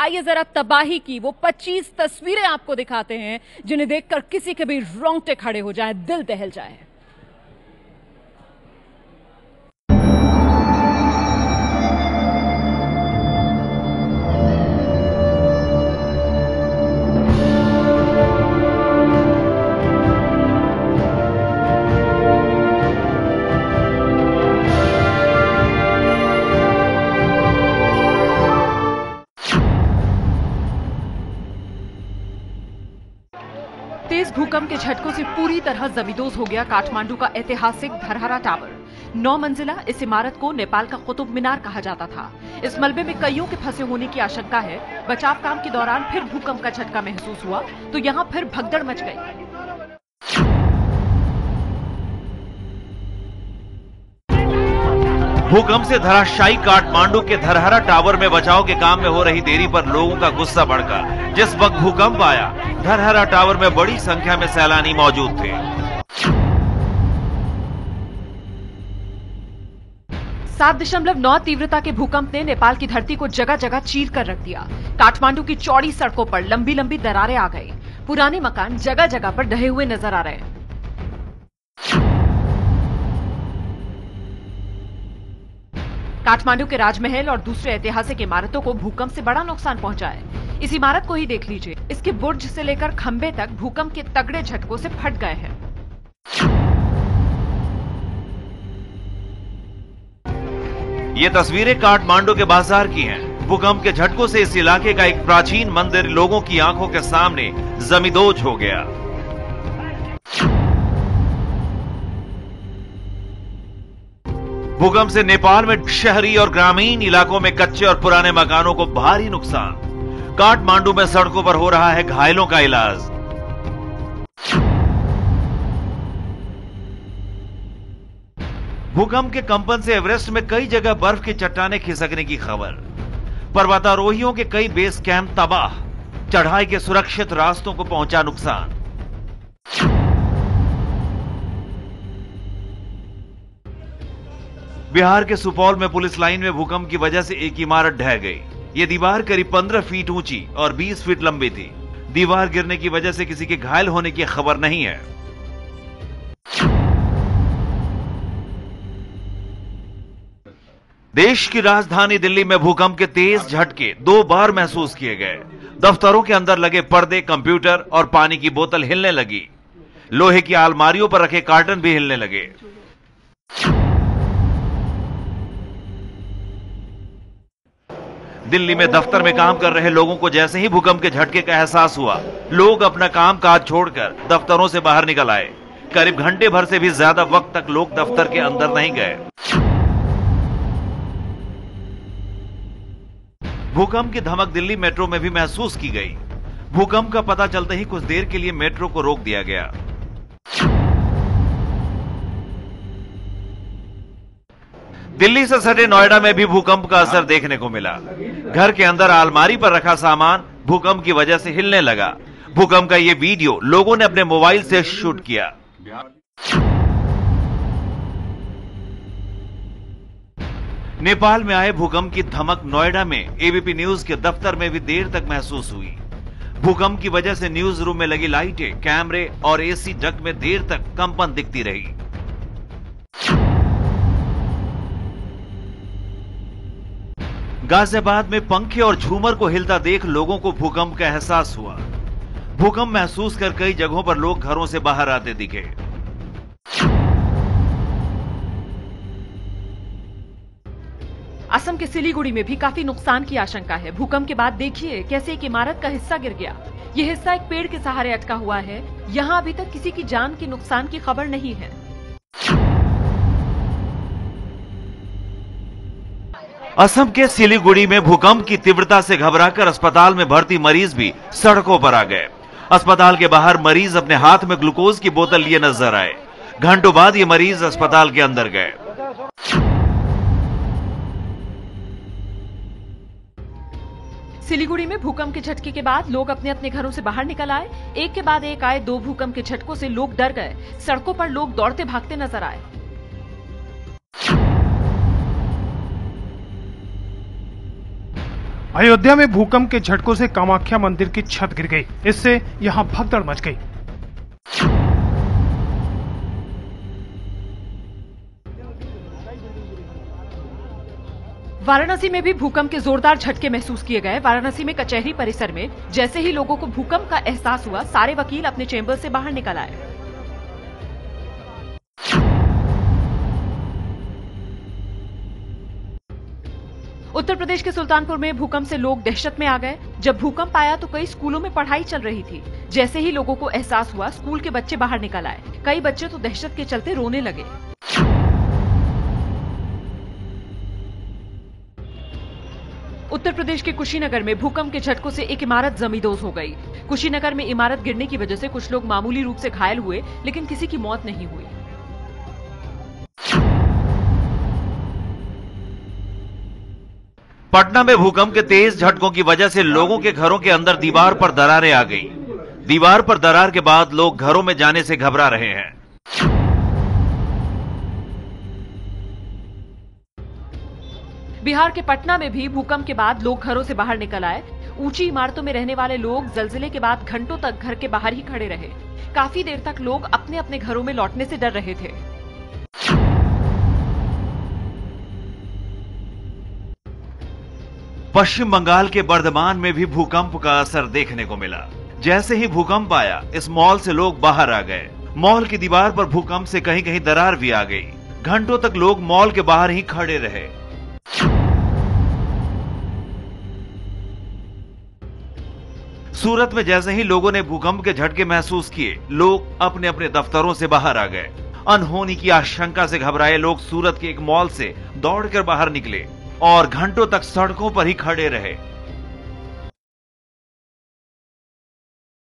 आइए जरा तबाही की वो 25 तस्वीरें आपको दिखाते हैं जिन्हें देखकर किसी के भी रोंगटे खड़े हो जाएं, दिल दहल जाए। तेज भूकंप के झटकों से पूरी तरह जमींदोज हो गया काठमांडू का ऐतिहासिक धरहरा टावर। 9 मंजिला इस इमारत को नेपाल का कुतुब मीनार कहा जाता था। इस मलबे में कईयों के फंसे होने की आशंका है। बचाव काम के दौरान फिर भूकंप का झटका महसूस हुआ तो यहाँ फिर भगदड़ मच गई। भूकंप से धराशायी काठमांडू के धरहरा टावर में बचाव के काम में हो रही देरी पर लोगों का गुस्सा भड़का। जिस वक्त भूकंप आया, धरहरा टावर में बड़ी संख्या में सैलानी मौजूद थे। 7.9 तीव्रता के भूकंप ने नेपाल की धरती को जगह जगह चीर कर रख दिया। काठमांडू की चौड़ी सड़कों पर लंबी लंबी दरारें आ गई। पुराने मकान जगह जगह पर ढहे हुए नजर आ रहे हैं। काठमांडू के राजमहल और दूसरे ऐतिहासिक इमारतों को भूकंप से बड़ा नुकसान पहुंचा है। इस इमारत को ही देख लीजिए, इसके बुर्ज से लेकर खंबे तक भूकंप के तगड़े झटकों से फट गए हैं। ये तस्वीरें काठमांडू के बाजार की हैं। भूकंप के झटकों से इस इलाके का एक प्राचीन मंदिर लोगों की आंखों के सामने जमींदोज हो गया। भूकंप से नेपाल में शहरी और ग्रामीण इलाकों में कच्चे और पुराने मकानों को भारी नुकसान। काठमांडू में सड़कों पर हो रहा है घायलों का इलाज। भूकंप के कंपन से एवरेस्ट में कई जगह बर्फ की चट्टानें खिसकने की खबर। पर्वतारोहियों के कई बेस कैंप तबाह। चढ़ाई के सुरक्षित रास्तों को पहुंचा नुकसान। बिहार के सुपौल में पुलिस लाइन में भूकंप की वजह से एक इमारत ढह गई। ये दीवार करीब 15 फीट ऊंची और 20 फीट लंबी थी। दीवार गिरने की वजह से किसी के घायल होने की खबर नहीं है। देश की राजधानी दिल्ली में भूकंप के तेज झटके 2 बार महसूस किए गए। दफ्तरों के अंदर लगे पर्दे, कंप्यूटर और पानी की बोतल हिलने लगी। लोहे की अलमारियों पर रखे कार्टन भी हिलने लगे। दिल्ली में दफ्तर में काम कर रहे लोगों को जैसे ही भूकंप के झटके का एहसास हुआ, लोग अपना काम काज छोड़कर दफ्तरों से बाहर निकल आए। करीब घंटे भर से भी ज्यादा वक्त तक लोग दफ्तर के अंदर नहीं गए। भूकंप की धमक दिल्ली मेट्रो में भी महसूस की गई। भूकंप का पता चलते ही कुछ देर के लिए मेट्रो को रोक दिया गया। दिल्ली से सटे नोएडा में भी भूकंप का असर देखने को मिला। घर के अंदर अलमारी पर रखा सामान भूकंप की वजह से हिलने लगा। भूकंप का ये वीडियो लोगों ने अपने मोबाइल से शूट किया। नेपाल में आए भूकंप की धमक नोएडा में एबीपी न्यूज के दफ्तर में भी देर तक महसूस हुई। भूकंप की वजह से न्यूज रूम में लगी लाइटें, कैमरे और एसी डक्ट में देर तक कंपन दिखती रही। गाजियाबाद में पंखे और झूमर को हिलता देख लोगों को भूकंप का एहसास हुआ। भूकंप महसूस कर कई जगहों पर लोग घरों से बाहर आते दिखे। असम के सिलीगुड़ी में भी काफी नुकसान की आशंका है। भूकंप के बाद देखिए कैसे एक इमारत का हिस्सा गिर गया। यह हिस्सा एक पेड़ के सहारे अटका हुआ है। यहाँ अभी तक किसी की जान के नुकसान की खबर नहीं है। असम के सिलीगुड़ी में भूकंप की तीव्रता से घबराकर अस्पताल में भर्ती मरीज भी सड़कों पर आ गए। अस्पताल के बाहर मरीज अपने हाथ में ग्लूकोज की बोतल लिए नजर आए। घंटों बाद ये मरीज अस्पताल के अंदर गए। सिलीगुड़ी में भूकंप के झटके के बाद लोग अपने अपने घरों से बाहर निकल आए। एक के बाद एक आए 2 भूकंप के झटकों से लोग डर गए। सड़कों पर लोग दौड़ते भागते नजर आए। अयोध्या में भूकंप के झटकों से कामाख्या मंदिर की छत गिर गई। इससे यहां भगदड़ मच गई। वाराणसी में भी भूकंप के जोरदार झटके महसूस किए गए। वाराणसी में कचहरी परिसर में जैसे ही लोगों को भूकंप का एहसास हुआ, सारे वकील अपने चेंबर से बाहर निकल आए। उत्तर प्रदेश के सुल्तानपुर में भूकंप से लोग दहशत में आ गए। जब भूकंप आया तो कई स्कूलों में पढ़ाई चल रही थी। जैसे ही लोगों को एहसास हुआ, स्कूल के बच्चे बाहर निकल आए। कई बच्चे तो दहशत के चलते रोने लगे। उत्तर प्रदेश के कुशीनगर में भूकंप के झटकों से एक इमारत जमींदोज हो गई। कुशीनगर में इमारत गिरने की वजह से कुछ लोग मामूली रूप से घायल हुए, लेकिन किसी की मौत नहीं हुई। पटना में भूकंप के तेज झटकों की वजह से लोगों के घरों के अंदर दीवार पर दरारें आ गई। दीवार पर दरार के बाद लोग घरों में जाने से घबरा रहे हैं। बिहार के पटना में भी भूकंप के बाद लोग घरों से बाहर निकल आए। ऊंची इमारतों में रहने वाले लोग जलजिले के बाद घंटों तक घर के बाहर ही खड़े रहे। काफी देर तक लोग अपने अपने घरों में लौटने से डर रहे थे। पश्चिम बंगाल के बर्धमान में भी भूकंप का असर देखने को मिला। जैसे ही भूकंप आया, इस मॉल से लोग बाहर आ गए। मॉल की दीवार पर भूकंप से कहीं कहीं दरार भी आ गई। घंटों तक लोग मॉल के बाहर ही खड़े रहे। सूरत में जैसे ही लोगों ने भूकंप के झटके महसूस किए, लोग अपने अपने दफ्तरों से बाहर आ गए। अनहोनी की आशंका से घबराए लोग सूरत के एक मॉल से दौड़कर बाहर निकले और घंटों तक सड़कों पर ही खड़े रहे।